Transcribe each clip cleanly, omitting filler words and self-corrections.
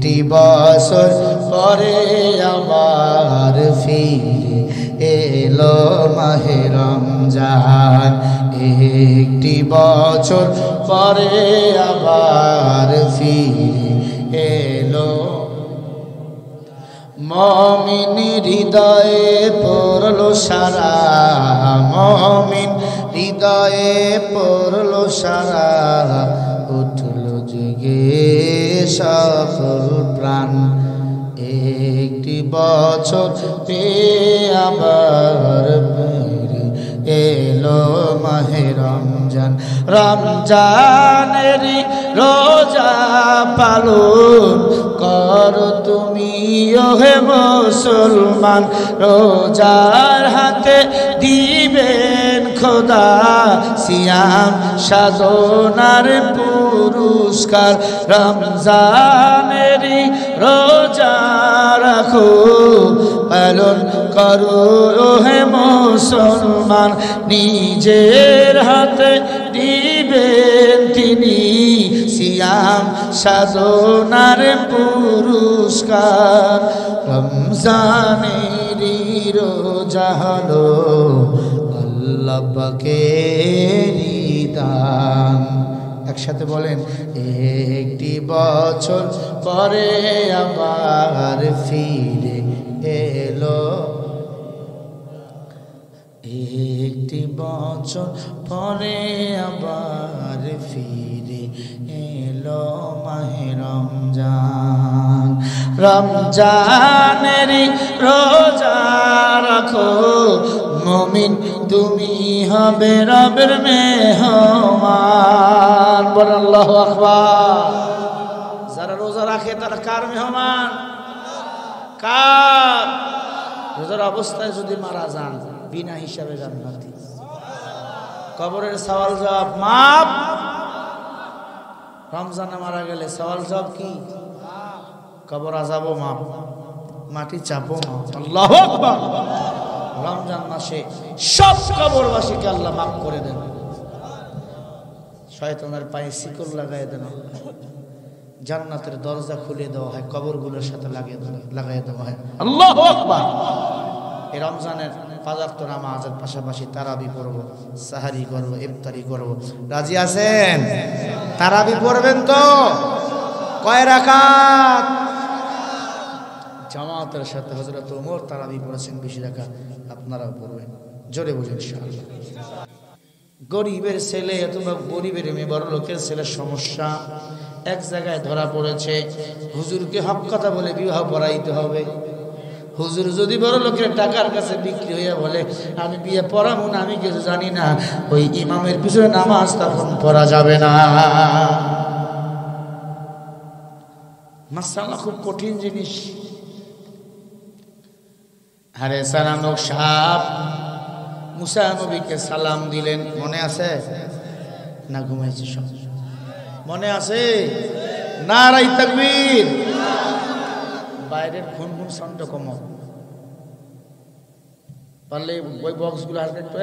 একটি বছর পরে আবার ফিরে এলো মাহে রমজান, একটি বছর পরে আবার ফিরে এলো। মুমিন হৃদয়ে পড়লো সারা, মুমিন হৃদয়ে পড়লো সারা, উঠলো জেগে সকল প্রাণ, একটি বছর পেয়ে আবার ফিরে এলো মাহে রমজান। রমজানেরই রোজা পালন করো তুমি ওহে মুসলমান, রোজার হাতে দিবেন খোদা সিয়াম সাধনার পুরস্কার। রমজানেরই রোজা রাখো পালন করো ওহে মুসলমান, নিজের হাতে দিবেন তিনি সিয়াম সাধনার পুরস্কার। রমজানেরই রোজা হলো আল্লাহ পাকের দান। একসাথে বলেন, একটি বছর পরে আবার ফিরে এলো, একটি বছর পরে আবার ফিরে এলো মাহে রমজান। রমজানেরই রোজা রাখো মুমিন তুমি হবে রবের মেহমান। বল আল্লাহু আকবার। যারা রোজা রাখে তারা কার মেহমান? কার? রোজার অবস্থায় যদি মারা যান বিনা হিসাবে জান্নাতি, কবরের সওয়াল জবাব মাপ। রমজানে মারা গেলে সওয়াল জবাব কি? কবর আযাবও মাপ, মাটি চাপও মাপ। আল্লাহু আকবার। রমজান মাসে সব কবরবাসীকে আল্লাহ মাফ করে দেন, শয়তানের পায়ে শিকল লাগাই দেন, জান্নাতের দরজা খুলে দেওয়া হয়, কবরগুলোর সাথে লাগাই দেওয়া হয়। আল্লাহু আকবার। এই রমজানের 5 ওয়াক্ত নামাজের পাশাপাশি তারাবি পড়ব, সাহারি করব, ইফতারি করব। রাজি আছেন? তারাবি পড়বেন তো? কয় রাকাত? জামাতের সাথে হযরত ওমর তারাবি পড়েছেন 20 রাকাত, আপনারাও পড়বেন। জোরে বলেন ইনশাআল্লাহ। গরিবের ছেলে অথবা গরিবের মেয়ে, বড় লোকের ছেলের সমস্যা এক জায়গায় ধরা পড়েছে, হুজুরকে হক কথা বলে বিবাহ পড়াইতে হবে। হুজুর যদি বড় লোকের টাকার কাছে বিক্রি হইয়া বলে আমি বিয়ে পড়াবো না, আমি কিছু জানি না, ওই ইমামের পিছনে নামাজ তখন পড়া যাবে না। মাশাআল্লাহ, খুব কঠিন জিনিস। আরে সালামক সাহেব মুসা নবীকে সালাম দিলেন, মনে আছে না? ঘুমাইছে সব? মনে আছে? নারাই তাকবীর। বাইরের খুন সাউন্ডটা কমাও, পারলে ওই বক্সগুলো হালকা একটু,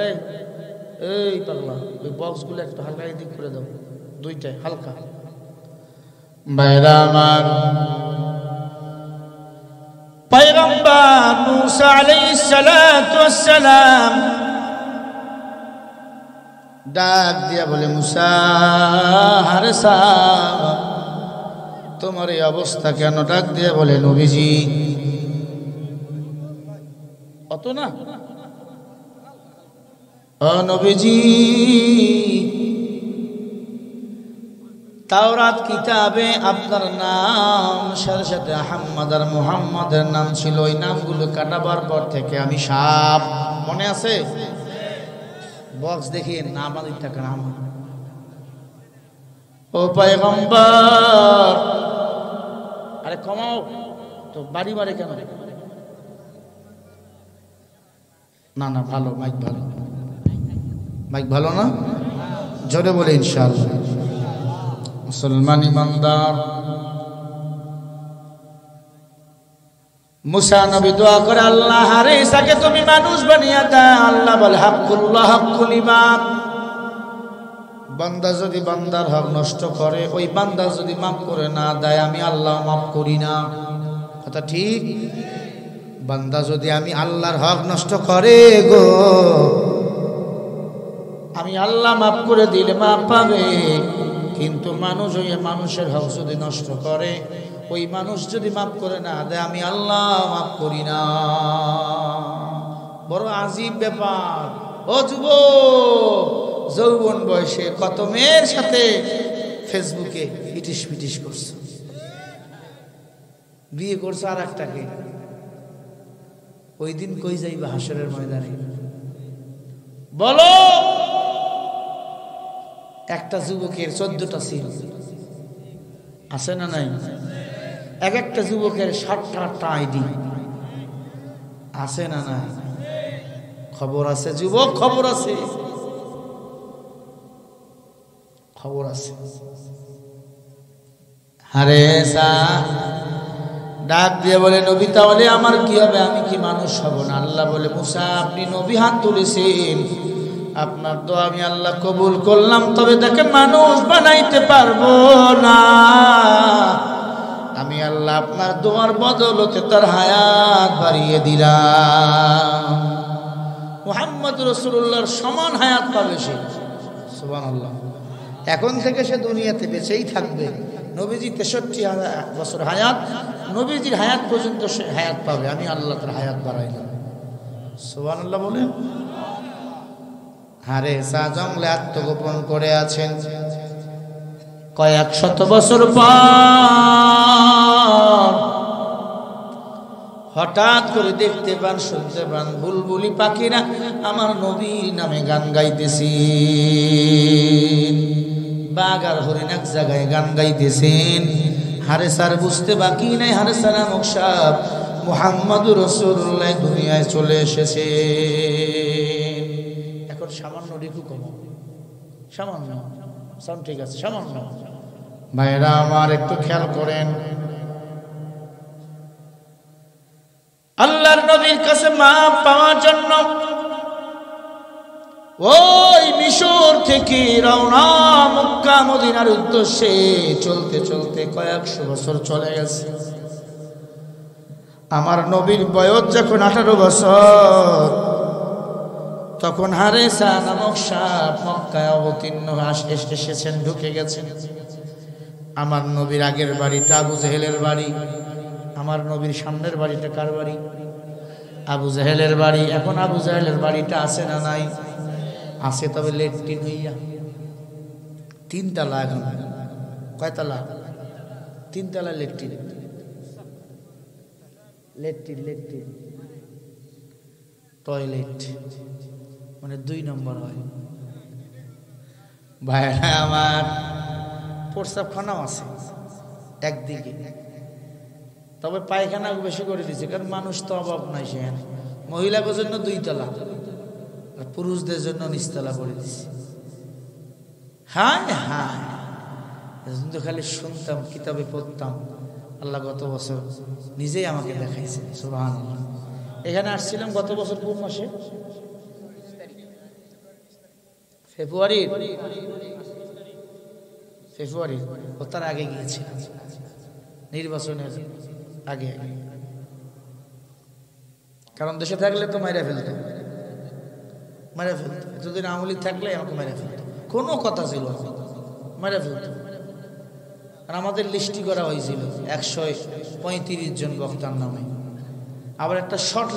এই পাগলা ওই বক্সগুলো একটু হালকা এদিক করে দাও, দুইটাই হালকা। বাইরা আমার পয়গম্বর মুসা আলাইহিস সালাতু ওয়াস সালাম ডাক দিয়া বলে, মুসা আরে সাহেব তোমার এই অবস্থা কেন? ডাক দিয়া বলে, নবীজি অত না, ও নবীজি তাওরাত কিতাবে আপনার নাম সাথে সাথে আহমদ আর মুহাম্মাদের নাম ছিল, ওই নামগুলো কাটাবার পর থেকে আমি সাপ। মনে আছে? বক্স দেখিয়ে নাম টাকা নাম। ও পয়গম্বর, আরে কমাও তো, বাড়ি বাড়ি কেন? না না, ভালো মাইক, ভালো মাইক, ভালো না? জোরে বলে ইনশাআল্লাহ। মুসলমান ইমানদার, মুসা নবী দোয়া করে, আল্লাহ আরে ঈসাকে তুমি মানুষ বানিয়ে দাও। আল্লাহ বলে, হাক্কুল্লাহ হাক্কুল ইবাদ, বান্দা যদি বান্দার হক নষ্ট করে, ওই বান্দা যদি মাফ করে না দেয়, আমি আল্লাহ মাফ করি না। কথা ঠিক? বান্দা যদি আমি আল্লাহর হক নষ্ট করে গো, আমি আল্লাহ মাফ করে দিলে মাফ পাবে। কিন্তু মানুষ ওই মানুষের হক যদি নষ্ট করে, ওই মানুষ যদি মাফ করে না দেয়, আমি আল্লাহ মাফ করি না। বড় আজীব ব্যাপার। ও যুবক, যৌবন বয়সে কত মেয়ের সাথে ফেসবুকে পিটিস পিটিস করছো, বিয়ে করছো আর একটাকে। ওই দিন কই যাইবা হাসরের ময়দানে? বলো। একটা যুবকের 14টা সিল আছে না নাই? এক একটা যুবকের 7টা আইডি আছে না নাই? খবর আছে যুবক, খবর আছে, খবর আছে। আরে ডাক দিয়ে বলে, নবী তাহলে আমার কি হবে? আমি কি মানুষ হব না? আল্লাহ বলে, মুসা আপনি নবী হাত তুলেছেন, আপনার দোয়া আমি আল্লাহ কবুল করলাম, তবে তাকে মানুষ বানাইতে পারবো না। আমি আল্লাহ আপনার দোয়ার বদলতে তার হায়াত বাড়িয়ে দিলাম। মুহাম্মদ রাসূলুল্লাহর সমান হায়াত পাবে সে। সুবহানাল্লাহ। এখন থেকে সে দুনিয়াতে বেঁচেই থাকবে। নবীজি 63 বছর হায়াত, নবীজির হায়াত পর্যন্ত সে হায়াত পাবে। আমি আল্লাহ তার হায়াত বাড়াইলাম। সুবহানাল্লাহ বলে। হারে সা জঙ্গলে আত্মগোপন করে আছেন, কয়েক শত বছর পর হঠাৎ করে দেখতে পান, শুনতে পান বুলবুলি পাখিরা আমার নবীর নামে গান গাইতেছি। বাঘ আর হরিণ এক জায়গায় গান গাইতেছেন। হারে স্যার বুঝতে বাকি নাই, হারে স্যার নামক সাপ মুহাম্মাদুর রাসূলুল্লাহ দুনিয়ায় চলে এসেছে। এখন সামান্য রিকু কম, সামান্য সাউন্ড ঠিক আছে, সামান্য। ভাইরা আমার একটু খেয়াল করেন, আল্লাহর নবীর কাছে মাপ পাওয়ার জন্য ওই মিশর থেকে রওনা মক্কা মদিনার উদ্দেশ্যে চলতে চলতে কয়েকশো বছর চলে গেছে। আমার নবীর বয়স যখন 18 বছর, তখন হারেসা নামক সাপ মক্কায় অবতীর্ণ এসেছেন, ঢুকে গেছেন। আমার নবীর আগের বাড়িটা আবু জেহেলের বাড়ি, আমার নবীর সামনের বাড়িটা কার বাড়ি? আবু জেহেলের বাড়ি। এখন আবু জেহেলের বাড়িটা আছে না নাই? আছে, তবে লেট্রিন হইয়া 3 তলা। এখন কয়তলা? 3 তলা লেট্রিন, লেট্রিন লেট্রিন টয়লেট, মানে 2 নম্বর হয়। ভাইরা আমার, প্রস্রাবখানাও আছে একদিকে, তবে পায়খানা বেশি করে দিচ্ছে, কারণ মানুষ তো অভাব নাই সেখানে। মহিলাদের জন্য 2 তলা, আর পুরুষদের জন্য নিচতলা করে দিচ্ছে। হ্যাঁ হ্যাঁ, তো খালি শুনতাম, কিতাবে পড়তাম। আল্লাহ গত বছর নিজেই আমাকে দেখাইছে। সুবহানাল্লাহ। এখানে আসছিলাম গত বছর কোন মাসে? ফেব্রুয়ারি। ও তার আগে গিয়েছিলাম, নির্বাচনের আগে। কারণ দেশে থাকলে তো মাইরা ফেলতো, এতদিন আওয়ামী লীগ থাকলে আমাকে মাইরা ফেলতো, কোনো কথা ছিল না, মাইরা ফেলতো। আর আমাদের লিস্টি করা হয়েছিল 135 জন বক্তার নামে। আবার একটা শর্ট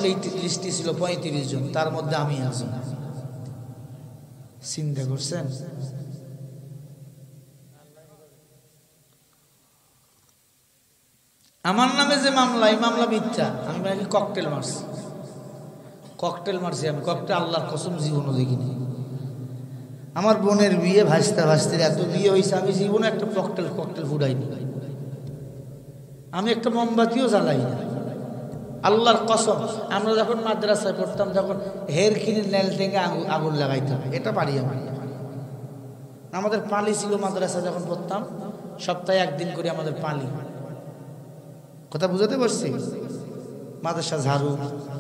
লিস্টি ছিল 35 জন, তার মধ্যে আমি একজন। চিন্তা করছেন? আমার নামে যে মামলা, এই মামলা মিথ্যা। আমি নাকি ককটেল মারছি, আমি ককটেল, আল্লাহর কসম জীবনও দেখিনি। আমার বোনের বিয়ে, ভাস্তির এত বিয়ে হয়েছে, আমি জীবনে একটা ককটেল ফুটাইনি। আমি একটা মোমবাতিও জ্বালাই না, আল্লাহর কসম। আমরা যখন মাদ্রাসায় পড়তাম, যখন হের কিনে নেল থেকে আগুন লাগাইতে হবে, এটা পারি আমি। আমাদের পালি ছিল মাদ্রাসা যখন পড়তাম, সপ্তাহে 1 দিন করে আমাদের পালি। কথা বুঝাতে পারছি? মাদ্রাসা ঝাড়ু,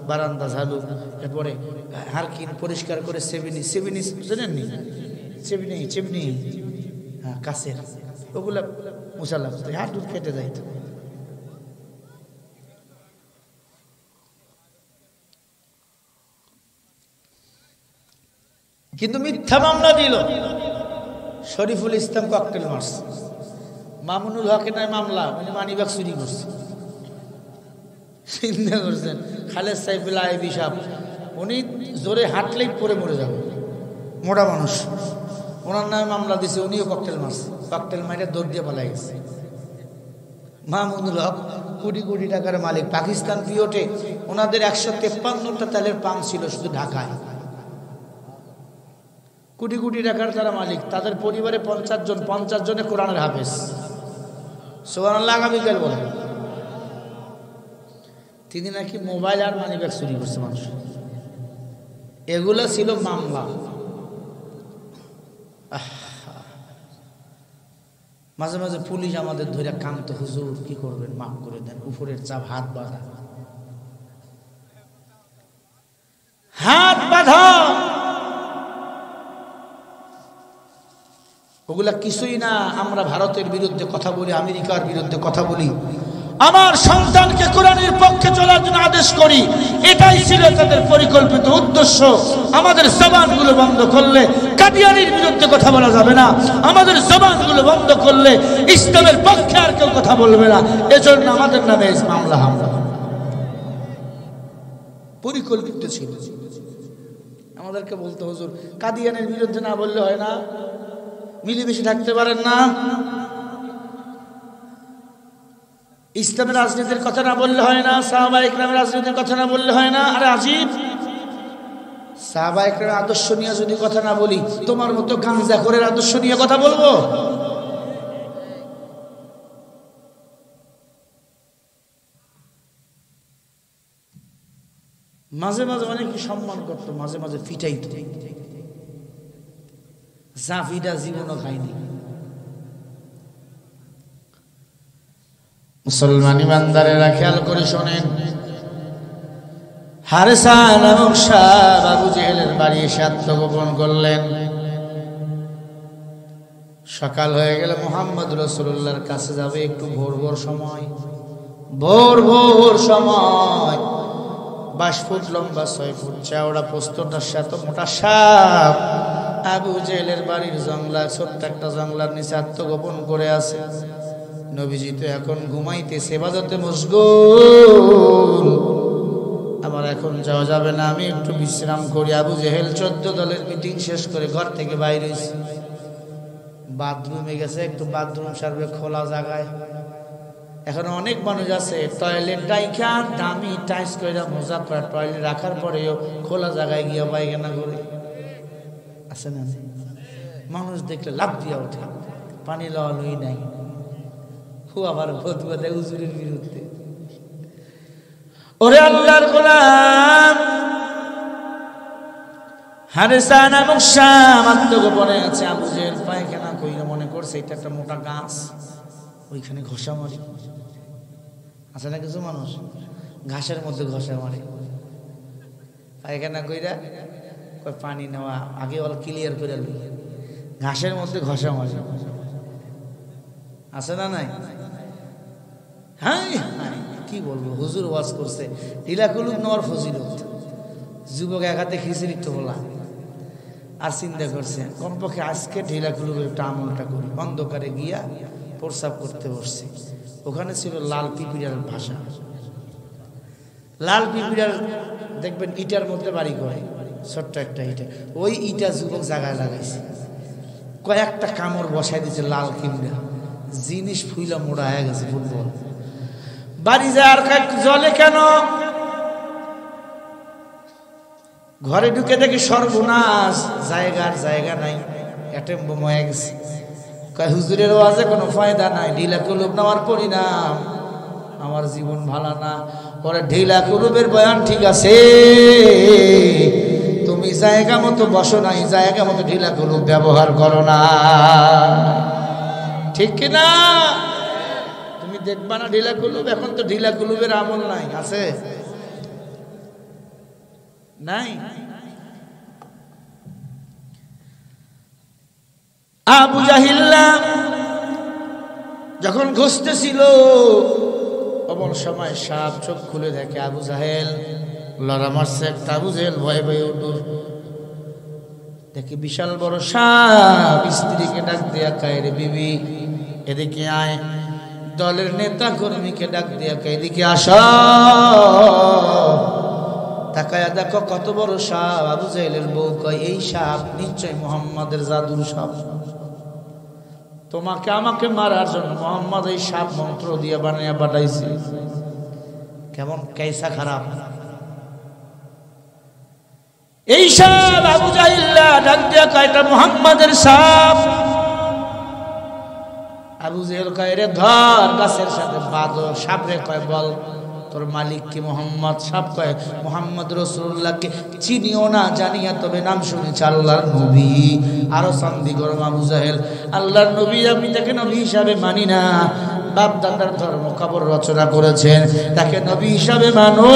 বারান্দা ঝাড়ু, এরপরে হারকিন পরিষ্কার করে সেভিনি জানেননি? চিমনি হ্যাঁ কাছের ওগুলা মশা লাগতো, হাত দুধ কেটে যাইত। কিন্তু মিথ্যা মামলা দিল। শরীফুল ইসলাম ককটেল মারছে, মামুনুল হকের নাই মামলা, উনি মানিব্যাগ চুরি করছে। চিন্তা করছেন খালেদ সাইফুল্লাহ আইবি সাহেব, উনি জোরে হাঁটলেই পরে মরে যাবে, মোটা মানুষ, ওনার নামে মামলা দিছে, উনিও ককটেল মারছে, ককটেল মাইরে দৌড় দিয়ে পালাই গেছে। মামুনুল হক কোটি কোটি টাকার মালিক, পাকিস্তান পিওটে ওনাদের 153টা তেলের পাম্প ছিল শুধু ঢাকায়, কোটি কোটি টাকার তারা মালিক, তাদের পরিবারে 50 জন, 50 জনে কোরআনের হাফেজ। সুবহানাল্লাহ, আগামীকাল বলেন। তিনি নাকি মোবাইল আর মানিব্যাগ চুরি করছে মানুষ, এগুলো ছিল মামলা। মাঝে মাঝে পুলিশ আমাদের ধরে কান্ত, হুজুর কি করবেন মাফ করে দেন, উপরের চাপ হাত বাঁধা, হাত বাঁধা, ওগুলা কিছুই না। আমরা ভারতের বিরুদ্ধে কথা বলি, আমেরিকার বিরুদ্ধে কথা বলি, আমার সন্তানকে কোরআনের পক্ষে চলার জন্য আদেশ করি, এটাই ছিল তাদের পরিকল্পিত উদ্দেশ্য। আমাদের জবানগুলো বন্ধ করলে কাদিয়ানির বিরুদ্ধে কথা বলা যাবে না, আমাদের জবানগুলো বন্ধ করলে ইসলামের পক্ষে আর কেউ কথা বলবে না। এজন্য আমাদের নামে মামলা হামলা পরিকল্পিত ছিল। আমাদেরকে বলতে হুজুর কাদিয়ানির বিরুদ্ধে না বললে হয় না, মিলেমিশে থাকতে পারেন না, ইসলামের রাজনীতির কথা না বললে হয় না, সাহাবা ইকরামের রাজনীতির কথা না বললে হয় না। আরে আজীব, সাহাবা ইকরামের আদর্শ নিয়ে যদি কথা না বলি, তোমার মতো গাঁজাখোরের আদর্শ নিয়ে কথা বলবো? মাঝে মাঝে অনেক সম্মান করতো, মাঝে মাঝে ফিটাইতো, জাফিটা জীবনও খাইনি। মুসলমান ইমানদারেরা খেয়াল করে শোনেন, হারেসা নামক সাহাব আবু জেহেলের বাড়ি এসে আত্মগোপন করলেন। সকাল হয়ে গেলে মুহাম্মদ রাসূলুল্লাহর কাছে যাবে, একটু ভোর ভোর সময়, ভোর ভোর সময়, 22 ফুট লম্বা 6 ফুট চওড়া প্রস্তরটার সাথে মোটা সাপ আবু জেহেলের বাড়ির জঙ্গলা, ছোট্ট একটা জঙ্গলার নিচে আত্মগোপন করে আছে। নবীজি তো এখন ঘুমাইতেছে, ইবাদতে মশগুল, আমার এখন যাওয়া যাবে না, আমি একটু বিশ্রাম করি। আবু জেহেল 14 দলের মিটিং শেষ করে ঘর থেকে বাইরে হয়েছে, বাথরুমে গেছে, একটু বাথরুম সারবে খোলা জায়গায়। এখন অনেক মানুষ আছে টয়লেট ডাইখা দামি টাইস করে মজা করে টয়লেট রাখার পরেও খোলা জায়গায় গিয়ে পায়খানা করে, আছে না? মানুষ দেখলে লাভ দিয়া ওঠে, পানি লওয়া লই নাই, আবার ফতুয়া দেয় হুজুরের বিরুদ্ধে। ওরে আল্লাহর গোলাম, হারেসা নামক শাম আত্মগোপনে আছে। আবু জেহেল পায়খানা কইরা মনে করছে এটা একটা মোটা গাছ, ওইখানে ঘষা মারি, আছে না কিছু মানুষ ঘাসের মধ্যে ঘষা মারে, পায়খানা কইরা কই পানি নেওয়া আগে অল ক্লিয়ার করে লই, ঘাসের মধ্যে ঘষা মারে, আছে না নাই? হ্যাঁ, কি বলবো, হুজুর ওয়াজ করছে ঢিলা কুলুপ নেওয়ার ফজিলত, যুবক এক হাতে খিচুড়ি তো বলা, আর চিন্তা করছে কমপক্ষে আজকে ঢিলা কুলুপের একটা আমলটা করি। অন্ধকারে গিয়া প্রস্রাব করতে বসছে, ওখানে ছিল লাল পিপিড়ার ভাষা, লাল পিপিড়ার দেখবেন ইটার মধ্যে বাড়ি করে, ছোট্ট একটা ইটা, ওই ইটা যুবক জায়গায় লাগাইছে, কয়েকটা কামড় বসাই দিচ্ছে লাল পিপিড়া, জিনিস ফুইলা মোড়া হয়ে গেছে ফুটবল। বাড়ি যায় আর জলে কেন, ঘরে ঢুকে দেখি সর্বনাশ, জায়গার জায়গা নাই, অ্যাটেম বোম হয়ে গেছে। কয় হুজুরের ওয়াজে কোনো ফায়দা নাই, ঢিলা কুলুপ নেওয়ার পরিণাম, আমার জীবন ভালো না। পরে ঢিলা কুলুপের বয়ান ঠিক আছে, তুমি জায়গা মতো বসো নাই, জায়গা মতো ঢিলা কুলুপ ব্যবহার করো না, ঠিক কিনা? তুমি দেখবা না ঢিলা কুলুপ, এখন তো ঢিলা কুলুপের আমল নাই, আছে নাই? আবু জাহিল্লা যখন ঘুষতেছিল অমন সময় সাপ চোখ খুলে দেখে আবু জাহেল লড়া মারছে একটা। আবু জাহেল ভয়ে ভয়ে উঠুর দেখে বিশাল বড় সাপ। স্ত্রীকে ডাক দিয়া কয়, রে বিবি এদিকে আয়। দলের নেতা কর্মীকে ডাক দিয়া কয়, এদিকে আস। তাকায়া দেখো কত বড় সাপ। আবু জাহেলের বউ কয়, এই সাপ নিশ্চয় মুহাম্মাদের জাদুর সাপ। তোমাকে আমাকে মারার জন্য মুহাম্মদ এই সাপ মন্ত্র দিয়ে বানিয়ে পাঠাইছে। কেমন কেসা খারাপ এই সাপ। আবু জাহিল্লা ডাক দিয়া কয়, এটা মুহাম্মাদের সাপ। আবু জাহেল কয়, রে ধর গাছের সাথে বাঁধো। সাপ রে কয়, বল তোর মালিক কি মুহাম্মদ? সাপ কয়, মুহাম্মদ রাসূলুল্লাহকে চিনিও না জানিয়া তবে নাম শুনেছি আল্লাহর নবী। আরো শান্তি গরম আবু জাহেল, আল্লাহর নবী আমি তাকে নবী হিসাবে মানি না। বাপ দাদার ধর্ম কবর রচনা করেছেন, তাকে নবী হিসাবে মানো।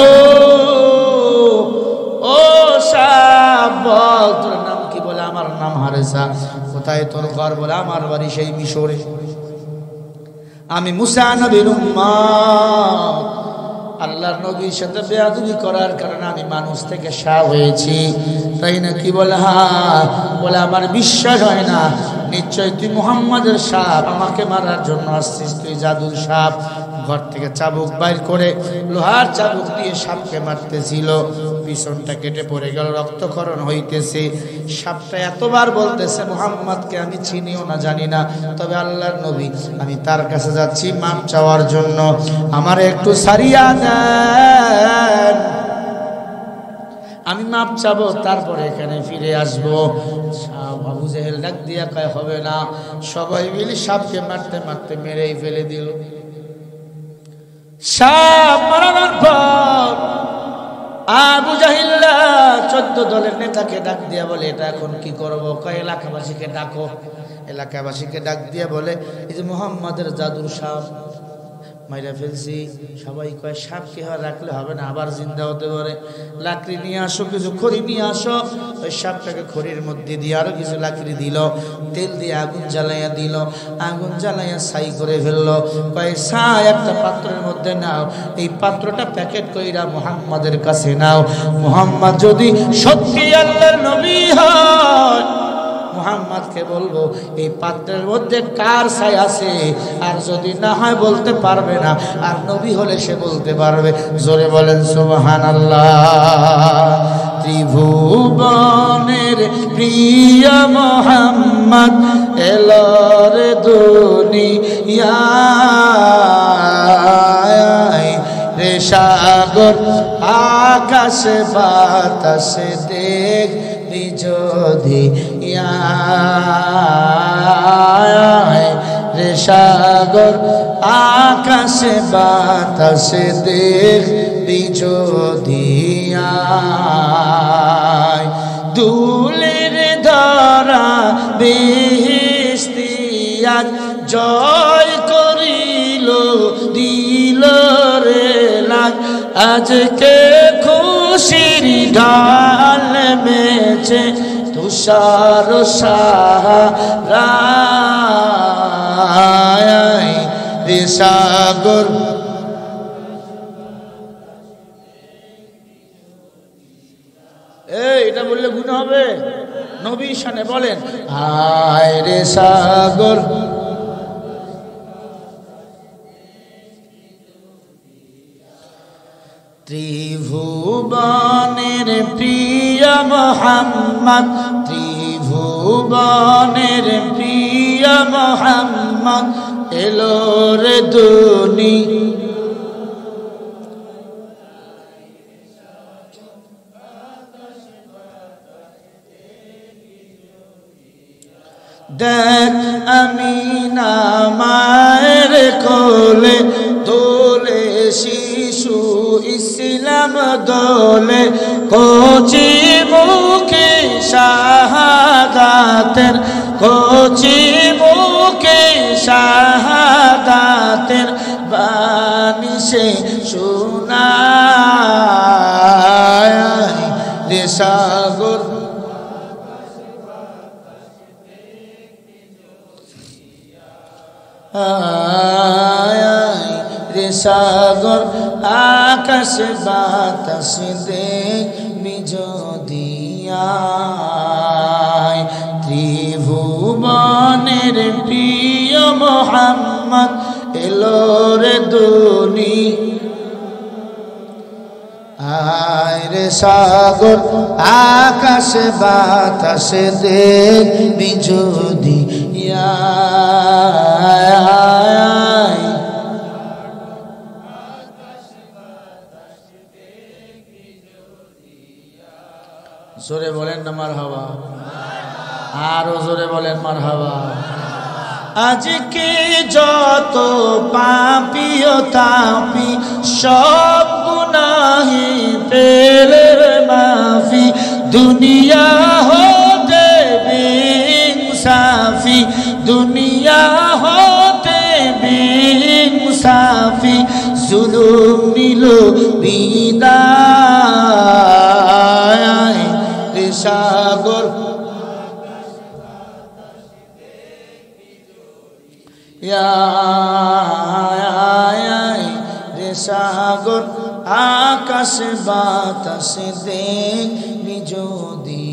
ও সাপ বল তোর নাম কি? বলে আমার নাম হারেসা। কোথায় তোর ঘর? বলে আমার বাড়ি সেই মিশরে। আমি মুসা নবীর উম্মত। আল্লাহর নবীর সাথে বেয়াদবি করার কারণে আমি মানুষ থেকে শাহ হয়েছি, তাই না? কি বলে? হ্যাঁ। বলে আমার বিশ্বাস হয় না, নিশ্চয় তুই মুহাম্মাদের সাপ, আমাকে মারার জন্য আসছিস, তুই জাদুর সাপ। ঘর থেকে চাবুক বাইর করে লোহার চাবুক দিয়ে সাপকে মারতেছিল। পিছনটা কেটে পড়ে গেল, রক্তক্ষরণ হইতেছে। সাপটা এতবার বলতেছে, মুহাম্মদকে আমি চিনিও না জানি না, তবে আল্লাহর নবী, আমি তার কাছে যাচ্ছি মাপ চাওয়ার জন্য, আমার একটু সারিয়া দেন, আমি মাপ চাবো, তারপরে এখানে ফিরে আসবো। আবু জাহেল ডাক দিয়া কয়, হবে না। সবাই মিলে সাপকে মারতে মারতে মেরেই ফেলে দিল। সাপ মারানোর পর আবু জাহিল্লা 14 দলের নেতাকে ডাক দিয়া বলে, এটা এখন কি করবো? কয় এলাকাবাসীকে ডাকো। এলাকাবাসীকে ডাক দিয়া বলে, এই যে মুহাম্মাদের জাদুর সাপ মাইরা ফেলছি। সবাই কয়, সাপকে রাখলে হবে না, আবার জিন্দা হতে পারে। লাকড়ি নিয়ে আসো, কিছু খড়ি নিয়ে আসো। ওই সাপটাকে খড়ির মধ্যে দিয়ে আরো কিছু লাকড়ি দিল, তেল দিয়ে আগুন জ্বালাইয়া দিল। আগুন জ্বালাইয়া ছাই করে ফেললো। কয়, ছাই একটা পাত্রের মধ্যে নাও, এই পাত্রটা প্যাকেট কইরা মুহাম্মাদের কাছে নাও। মুহাম্মদ যদি সত্যি আল্লাহর নবী হয়, মুহাম্মদকে বলবো এই পাত্রের মধ্যে কার ছাই আছে, আর যদি না হয় বলতে পারবে না, আর নবী হলে সে বলতে পারবে। জোরে বলেন সুবহানাল্লাহ। ত্রিভুবনের প্রিয় মুহাম্মদ এলো রে দুনিয়ায়, রে সাগর আকাশে বাতাসে দেখ যদি রে সাগর আকাশে বাতাসে দেখবি যদি দুলের ধরা বেহেশতিয়াত জয় করিল দিল রে লাগ, আজকে খুশির ঢাল মেছে তুষার সাহারায়, রে সাগর এটা বললে গুণ হবে? নবী শানে বলেন, আয় রে সাগর ত্রিভুবনের প্রিয় মুহাম্মদ, ত্রিভুবনের প্রিয় মুহাম্মদ এলো রে দুনিয়ায়। দেখ আমিনা মায়ের কোলে দোলে শিশু ইসলাম দোলে, কচি মুখে শাহাদাতের, কচি মুখে শাহাদাতের বাণী সে শোনায়, রে সাগর সাগর আকাশ বাতাস দেখবি যদি আয় ত্রিভুবনের প্রিয় মোহাম্মদ এলো রে দুনিয়া আয় রে সাগর আকাশ বাতাস দেখবি যদি আয় জোরে বলেন না মারহাবা আরো জোরে বলেন মারহাবা আজকে যত পাপী ও তাপী সব গুনাহি পেলে মাফি দুনিয়া হতে বেইনসাফি দুনিয়া হতে বেইনসাফি জুলুম নিল বিদায় রে সাগর রে সাগর আকাশ বাতাস দেখবি যদি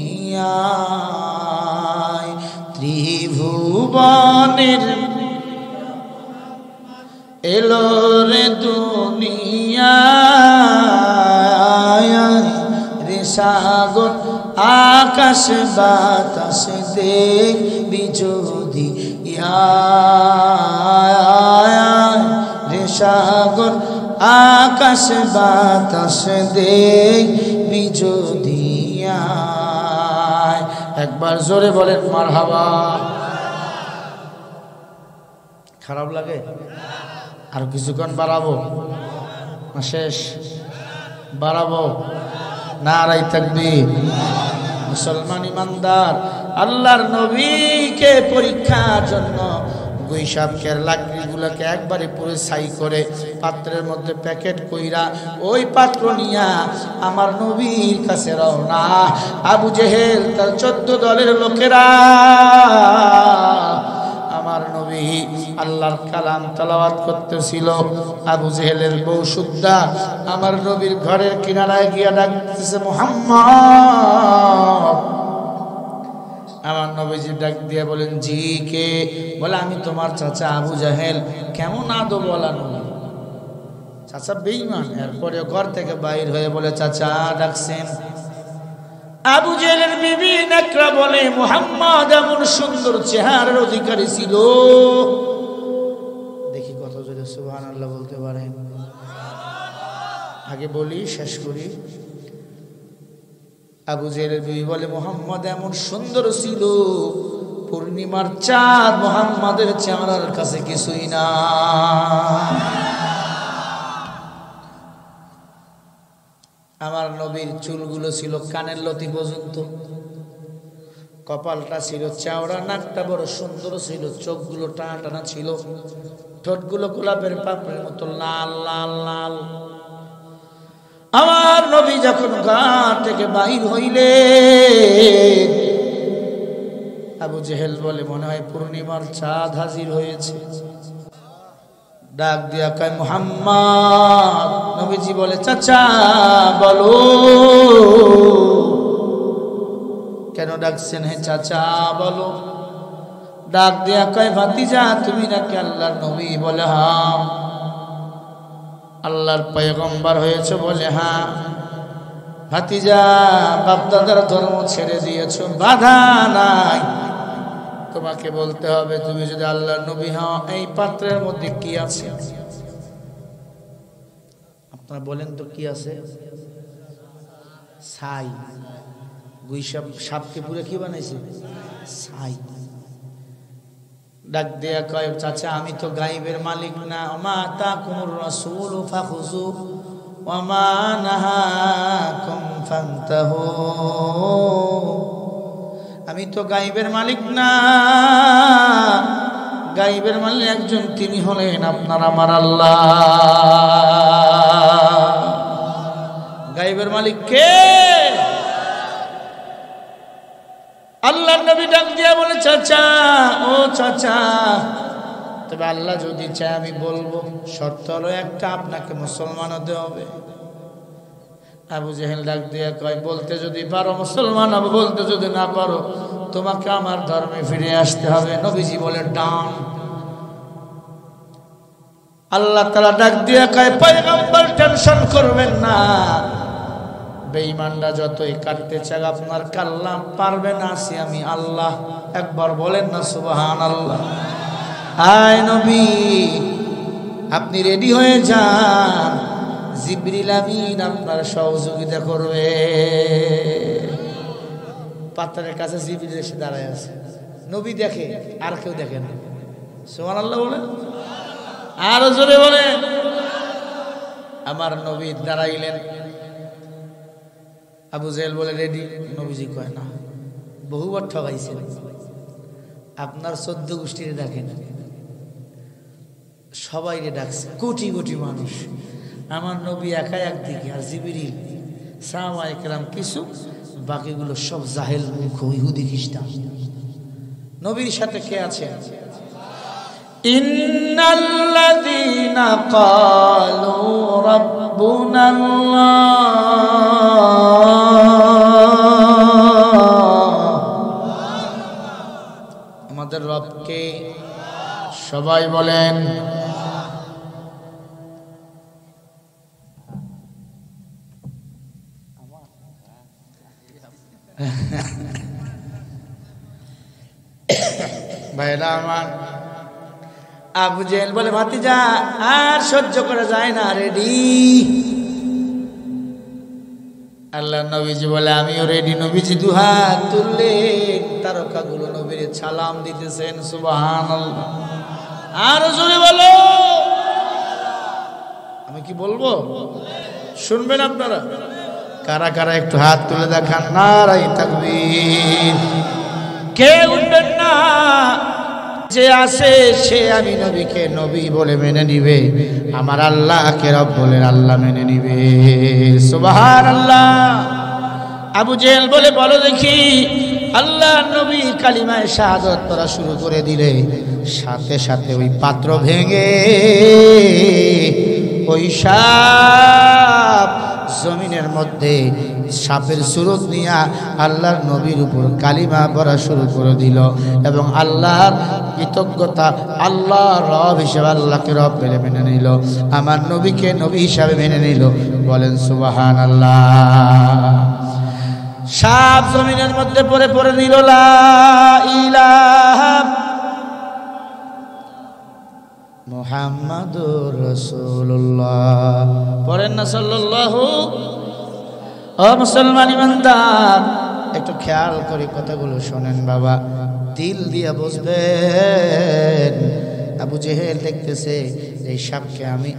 আয় ত্রিভুবনের এলো রে দুনিয়া রে সাগর আকাশ বাতাস দেখবি যদি রে সাগর আকাশ বাতাস দেখবি যদি একবার জোরে বলেন মারহাবা খারাপ লাগে আর কিছুক্ষণ বাড়াবো না শেষ বাড়াবো নারায়ে তাকবীর মুসলমান ইমানদার আল্লাহর নবীকে পরীক্ষার জন্য গুইসাবকের লাকড়িগুলোকে একবারে পুরো ছাই করে পাত্রের মধ্যে প্যাকেট কইরা ওই পাত্র নিয়া আমার নবীর কাছে রওনা আবু জেহেল তার 14 দলের লোকেরা আমার নবী আল্লাহর কালাম তেলাওয়াত করতেছিল আবু জেহেলের বউ সুদ্দা আমার নবীর ঘরের কিনারায় গিয়া ডাকতেছে মুহাম্মদ আমার নবীজি ডাক দিয়ে বলেন জি কে বলে আমি তোমার চাচা আবু জেহেল কেমন আদো বলা নবী চাচা বেঈমান এরপরে ঘর থেকে বাইর হয়ে বলে চাচা ডাকছেন আবু জেহেলের বিবি নাকরা বলে মুহাম্মদ এমন সুন্দর চেহারার অধিকারী ছিল দেখি কত জোরে সুবহানাল্লাহ বলতে পারেন আগে বলি শেষ করি আবু জেহেলের বিবি বলে মুহাম্মদ এমন সুন্দর ছিল পূর্ণিমার চাঁদ মুহাম্মাদের চেহারার কাছে কিছুই না আমার নবীর চুলগুলো ছিল কানের লতি পর্যন্ত কপালটা ছিল চওড়া নাকটা বড় সুন্দর ছিল চোখগুলো টানা টানা ছিল ঠোঁটগুলো গোলাপের পাপড়ির মতো লাল লাল লাল আমার নবী যখন ঘর থেকে বাইর হইলে আবু জেহেল বলে মনে হয় পূর্ণিমার চাঁদ হাজির হয়েছে ডাক দিয়া কয় মুহাম্মদ নবীজি বলে চাচা বলো কেন ডাকছেন হে চাচা বলো ডাক দিয়া কয় ভাতিজা তুমি নাকি আল্লাহর নবী বলে হ্যাঁ আল্লাহর পয়গম্বর হয়েছে বলে হ্যাঁ ভাতিজা বাপদাদার ধর্ম ছেড়ে দিয়েছো বাধা নাই তোমাকে বলতে হবে তুমি যদি আল্লাহর নবী হও এই পাত্রের মধ্যে কি আছে আপনারা বলেন তো কি আছে ছাই গুইসাপ সাপকে পুরো কি বানাইছে ছাই ডাক দেয়া কয় চাচা আমি তো গায়েবের মালিক না মা তাকুমুর রাসূল ফাখুযু ওয়া মা নাহাকুম ফান্তাহু আমি তো গায়েবের মালিক না গায়েবের মালিক একজন তিনি হলেন আপনার আমার আল্লাহ গায়েবের মালিক কে আল্লাহর নবী ডাক দিয়া বলে চাচা ও চাচা তবে আল্লাহ যদি চায় আমি বলবো, শর্ত হলো একটা, আপনাকে মুসলমান হতে হবে। আবু জেহেল ডাক দিয়ে কয়, বলতে যদি পারো মুসলমান হবো, বলতে যদি না পারো তোমাকে আমার ধর্মে ফিরে আসতে হবে। নবীজি বলে ডান। আল্লাহ তাআলা ডাক দিয়ে কয়, পয়গম্বর টেনশন করবেন না, বেঈমানরা যতই কাটতে চাক আপনার কাল্লাম পারবে না, আসি আমি আল্লাহ। একবার বলেন না সুবহানাল্লাহ। আয় নবী, আপনি রেডি হয়ে যান, জিবরিল আমিন আপনার সহযোগিতা করবে। পাথরের কাছে জিবরিল এসে দাঁড়ায় আছে, নবী দেখে আর কেউ দেখে না। সুবহানাল্লাহ বলেন, আরো জোরে বলেন। আমার নবী দাঁড়াইলেন। আবু জেহেল বলে রেডি, নবীজি কয় না, বহুবার ঠকাইছেন, আপনার 14 গোষ্ঠীর ডাকেন। সবাই ডাকছে, কোটি কোটি মানুষ, আমার নবী একাই একদিকে, আর জিবরিল সাহাবায়ে কেরাম কিছু, বাকিগুলো সব জাহেল মূর্খ ইহুদি খ্রিস্টান। নবীর সাথে কে আছে? ইন্নাল্লাযীনা ক্বালু রাব্বুনাল্লাহ, আমাদের রবকে সবাই বলেন। ভাইরা আমার, আবু জেহেল বলে ভাতিজা আর সহ্য করা যায় না, রেডি? আল্লাহ নবীজি বলে আমিও রেডি। নবীজি দুহাত তুললেন, তারকাগুলো নবীর সালাম দিতেছেন। সুবহানাল্লাহ। আর জোরে বলো। আমি কি বলবো শুনবেন আপনারা? কারা কারা একটু হাত তুলে দেখান, নারায়ে তাকবীর। কে উঠবেন না? যে আসে সে আমি নবীকে নবী বলে মেনে নিবে, আমার আল্লাহকে রব বলে আল্লাহ মেনে নিবে। সুবহানাল্লাহ। আবু জেহেল বলে বলো দেখি, আল্লাহ নবী কালিমায়ে শাহাদাত পড়া শুরু করে দিলে সাথে সাথে ওই পাত্র ভেঙে ওই সাপ জমিনের মধ্যে সাপের সুরত নিয়ে আল্লাহর নবীর উপর কালিমা পড়া শুরু করে দিল, এবং আল্লাহর কৃতজ্ঞতা, আল্লাহ রব হিসেবে আল্লাহকে রব বলে মেনে নিল, আমার নবীকে নবী হিসাবে মেনে নিল। বলেন সুবহানাল্লাহ। সাপ জমিনের মধ্যে পড়ে পড়ে নিল লা ইলাহা মুহাম্মাদুর রাসূলুল্লাহ। পড়েন না সাল্লাল্লাহু। ও মুসলমান ইমানদার, একটু খেয়াল করে কথাগুলো শোনেন বাবা, দিল দিয়ে বুঝবেন। আবু জেহেল দেখতেছে এই সাপকে আমি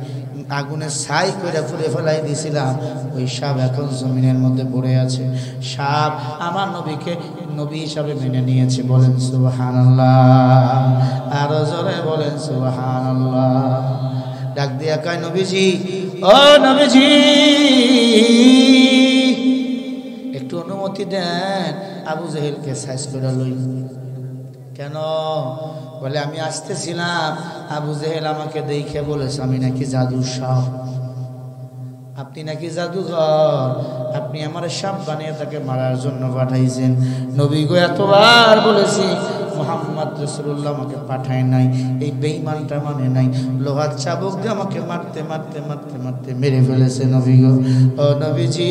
আগুনে ছাই করে পুড়ে ফেলাই দিয়েছিলাম, ওই সাপ এখন জমিনের মধ্যে পড়ে আছে। সাপ আমার নবীকে নবী হিসাবে মেনে নিয়েছে। বলেন সুবহানাল্লাহ। আরো জোরে বলেন সুবহানাল্লাহ। ডাক দিয়া কয়, নবীজি, ও নবীজি, একটু অনুমতি দেন, আবু জেহেলকে সাইজ করে লই। কেন? বলে আমি আসতেছিলাম, আবু জেহেল আমাকে দেখে বলেছে আমি নাকি জাদুর সাপ, আপনি নাকি জাদুঘর, আপনি আমার সাপ বানিয়ে তাকে মারার জন্য পাঠাইছেন। নবী গো এতবার বলেছি মুহাম্মদ রাসূলুল্লাহ আমাকে পাঠায় নাই, এই বেঈমানটা মানে নাই, লোহার চাবুক দিয়ে আমাকে মারতে মারতে মারতে মারতে মেরে ফেলেছে। নবী গো, ও নবীজি,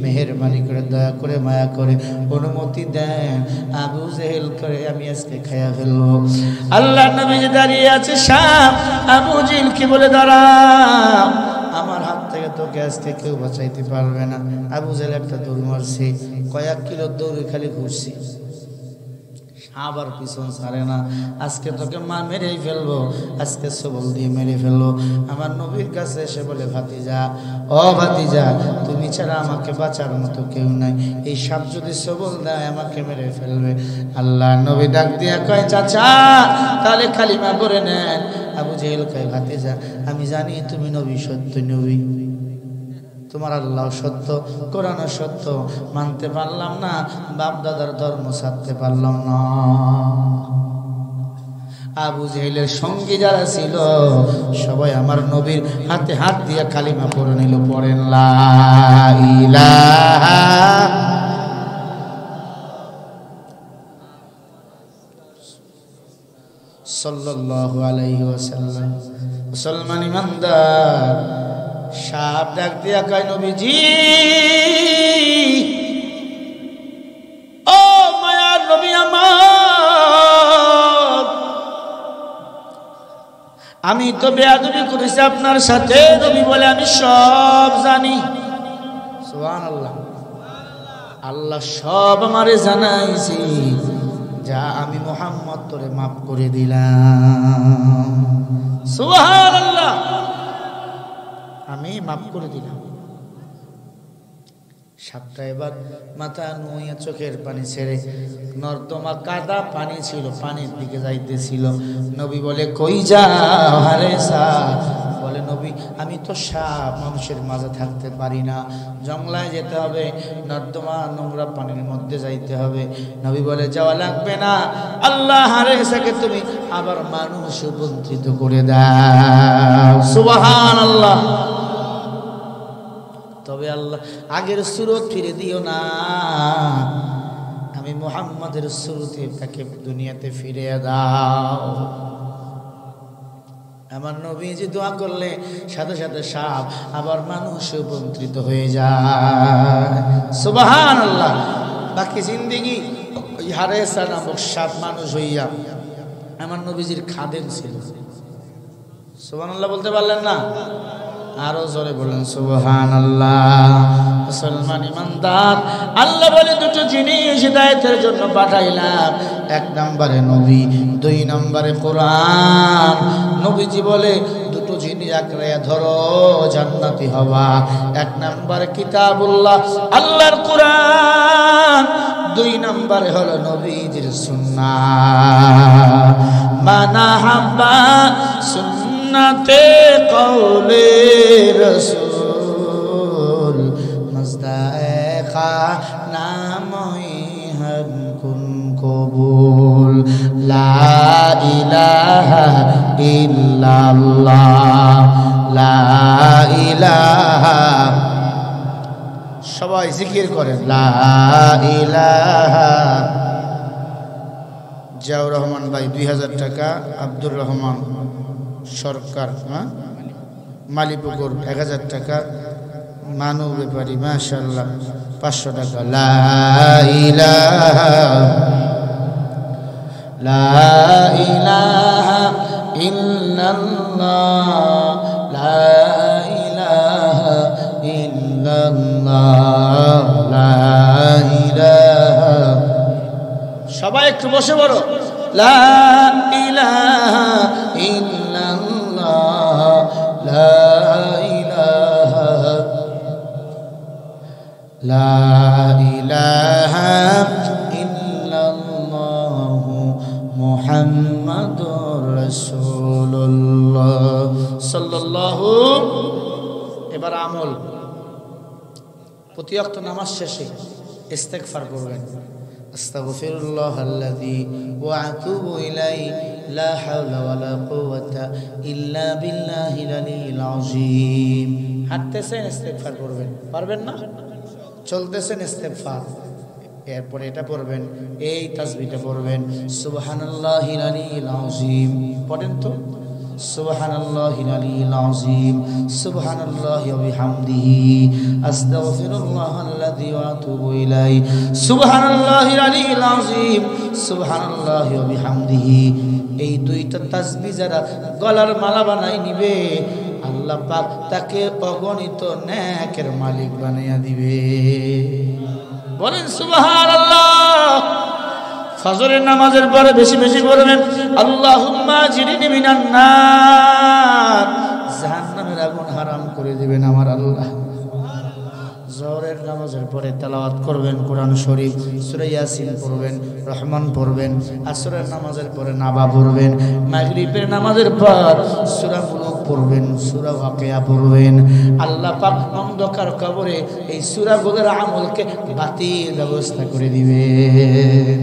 মেহেরবানি করে দয়া করে মায়া করে অনুমতি দেন, আবু জেহেল করে আমি আজকে খাইয়া ফেলবো। আল্লাহ নবী যে দাঁড়িয়ে আছে, সাপ আবু জেহেল কি বলে দাঁড়াও, আমার হাত থেকে তোকে আজকে কেউ বাঁচাইতে পারবে না। আবু জেহেল একটা দৌড় মারছে, কয়েক কিলো দৌড়ে খালি ঘুরছি, আবার পিছন ছাড়ে না। আজকে তোকে মা মেরেই ফেলবো, আজকে সবল দিয়ে মেরে ফেলবো। আমার নবীর কাছে এসে বলে, ভাতিজা, ও ভাতিজা, তুমি ছাড়া আমাকে বাঁচার মতো কেউ নাই, এই সাপ যদি সবল দেয় আমাকে মেরে ফেলবে। আল্লাহ নবী ডাক দিয়া কয়, চাচা তাহলে কালিমা করে নেন। আবু জেহেল কয়, ভাতিজা আমি জানি তুমি নবী, সত্য নবী, তোমার আল্লাহ সত্য, কোরআন সত্য, মানতে পারলাম না, বাপ দাদার ধর্ম ছাড়তে পারলাম না। আবু জেহেলের সঙ্গী যারা ছিল সবাই আমার নবীর হাতে হাত দিয়ে কালিমা পড়ে নিল। পড়েন লা ইলাহা সাল্লাল্লাহু আলাইহি ওয়াসাল্লাম। মুসলমান ইমানদার সাপ ডাক দিয়া কয়, নবীজি ও মায়ার নবী আমার, আমি তো বেয়াদবি করেছি আপনার সাথে। নবী বলে, আমি সব জানি। সুবহানাল্লাহ। আল্লাহ সব আমারে জানাইছি, যা আমি মুহাম্মদ তোরে মাফ করে দিলাম। সুবহানাল্লাহ, আমি মাফ করে দিলাম। সাপটা এবার মাথা নুইয়া চোখের পানি ছেড়ে, নর্দমা কাদা পানি ছিল, পানির দিকে যাইতেছিল। নবী বলে, কই যাও হারে সাপ? বলে, নবী আমি তো সাপ, মানুষের মাঝে থাকতে পারি না, জঙ্গলায় যেতে হবে, নর্দমা নোংরা পানির মধ্যে যাইতে হবে। নবী বলে, যাওয়া লাগবে না, আল্লাহ হারেসাকে তুমি আবার মানুষ রূপান্তরিত করে দাও। সুবহানাল্লাহ। তবে আল্লাহ আগের সুরত ফিরে দিও না, আমি মুহাম্মাদের সুরতে তাকে দুনিয়াতে ফিরে দাও। আমার নবীজি দোয়া করলে সাথে সাথে সাপ আবার মানুষ রূপান্তরিত হয়ে যায়। সুবহানাল্লাহ। বাকি জিন্দেগি ওই হারেসা নামক সাপ মানুষ হইয়া আমার নবীজির খাদেম ছিল। সুবহানাল্লাহ বলতে পারলেন না? আরো জোরে বলেন সুবহানাল্লাহ। মুসলমান ইমানদার, আল্লাহ বলে দুটো জিনিস হিদায়াতের জন্য পাঠাইলাম, এক নম্বরে নবী, দুই নম্বরে কোরআন। নবীজি বলে দুটো জিনিস আঁকড়ে ধরো জান্নাতি হবা। এক নম্বরে কিতাবুল্লাহ, আল্লাহর কোরআন, দুই নম্বরে হলো নবীজির সুন্নাহ। মানা হাব্বা সুন্নাতে কওলে রসূল মজদায়েখা নামই হম কুন কবুল। লা ইলাহা ইল্লাল্লাহ, লা ইলাহা, সবাই জিকির করেন লা ইলাহা। জিয়াউর রহমান ভাই 2000 টাকা, আব্দুর রহমান সরকার মালিপুকুর 1000 টাকা, মানু ব্যাপারী মাশাআল্লাহ 500 টাকা। লা ইলাহা, লা ইলাহা ইল্লাল্লাহ, লা ইলাহা ইল্লাল্লাহ, লা ইলাহা। সবাই একটু বসে পড়ো। লা ইলাহা ইল্লাল্লাহ, লা ইলাহা, লা ইলাহা ইল্লাল্লাহ মুহাম্মাদুর রাসূলুল্লাহ সাল্লাল্লাহু। এবার আমল, প্রতি ওয়াক্ত নামাজ শেষে ইস্তেগফার করবেন। আস্তাগফিরুল্লাহাল্লাযী ওয়া আতুবু ইলাইহি লা হাওলা ওয়ালা কুওয়াতা ইল্লা বিল্লাহিল আলিয়্যিল আযীম। হাঁটতেছেন ইস্তেগফার করবেন, পারবেন না? চলতেছেন ইস্তেগফার, এরপরে এটা পড়বেন, এই তাসবিহটা পড়বেন, সুবহানাল্লাহিল আলিয়্যিল আযীম। পড়েন তো, সুবহানাল্লাহিল আলিয়্যিল আযীম, সুবহানাল্লাহি ওয়া বিহামদিহি, আস্তাগফিরুল্লাহাল্লাযী ওয়া আতুবু ইলাইহি, সুবহানাল্লাহিল আলিয়্যিল আযীম, সুবহানাল্লাহি ওয়া বিহামদিহি। এই দুইটা তাসবিহ যারা গলার মালা বানায় নিবে, আল্লাহ পাক তাকে অগণিত নেকের মালিক বানাইয়া দিবে। বলেন সুবহানাল্লাহ। ফজরের নামাজের পরে বেশি বেশি পড়বেন, আল্লাহুম্মা আজরিনি মিনান নার, জাহান্নামের আগুন হারাম করে দিবেন আমার আল্লাহ। জোহরের নামাজের পরে তেলাওয়াত করবেন কোরআন শরীফ, সূরা ইয়াসিন পড়বেন, রহমান পড়বেন। আসরের নামাজের পরে নাবা পড়বেন। মাগরিবের নামাজের পর সূরা মুলুক পড়বেন, সূরা ওয়াকিয়া পড়বেন। আল্লাহ পাক অন্ধকার কবরে এই সূরাগুলোর আমলকে বাতিল ব্যবস্থা করে দিবেন।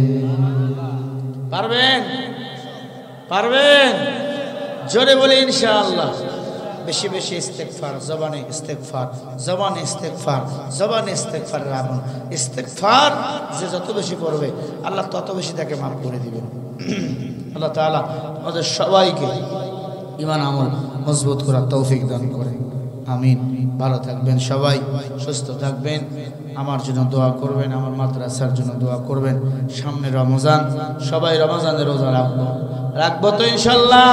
পারবেন? পারবেন? জোরে বলে ইনশাআল্লাহ। বেশি বেশি ইস্তেগফার, জবানে ইস্তেগফার, জবানে ইস্তেগফার, জবানে ইস্তেগফারের আমল। ইস্তেগফার যে যত বেশি করবে আল্লাহ তত বেশি তাকে মাফ করে দিবেন। আল্লাহ তাআলা আমাদের সবাইকে ঈমান আমল মজবুত করার তৌফিক দান করে। আমিন। ভালো থাকবেন সবাই, সুস্থ থাকবেন। আমার জন্য দোয়া করবেন, আমার মাদ্রাসার জন্য দোয়া করবেন। সামনে রমজান, সবাই রমজানের রোজা রাখবো তো ইনশাআল্লাহ।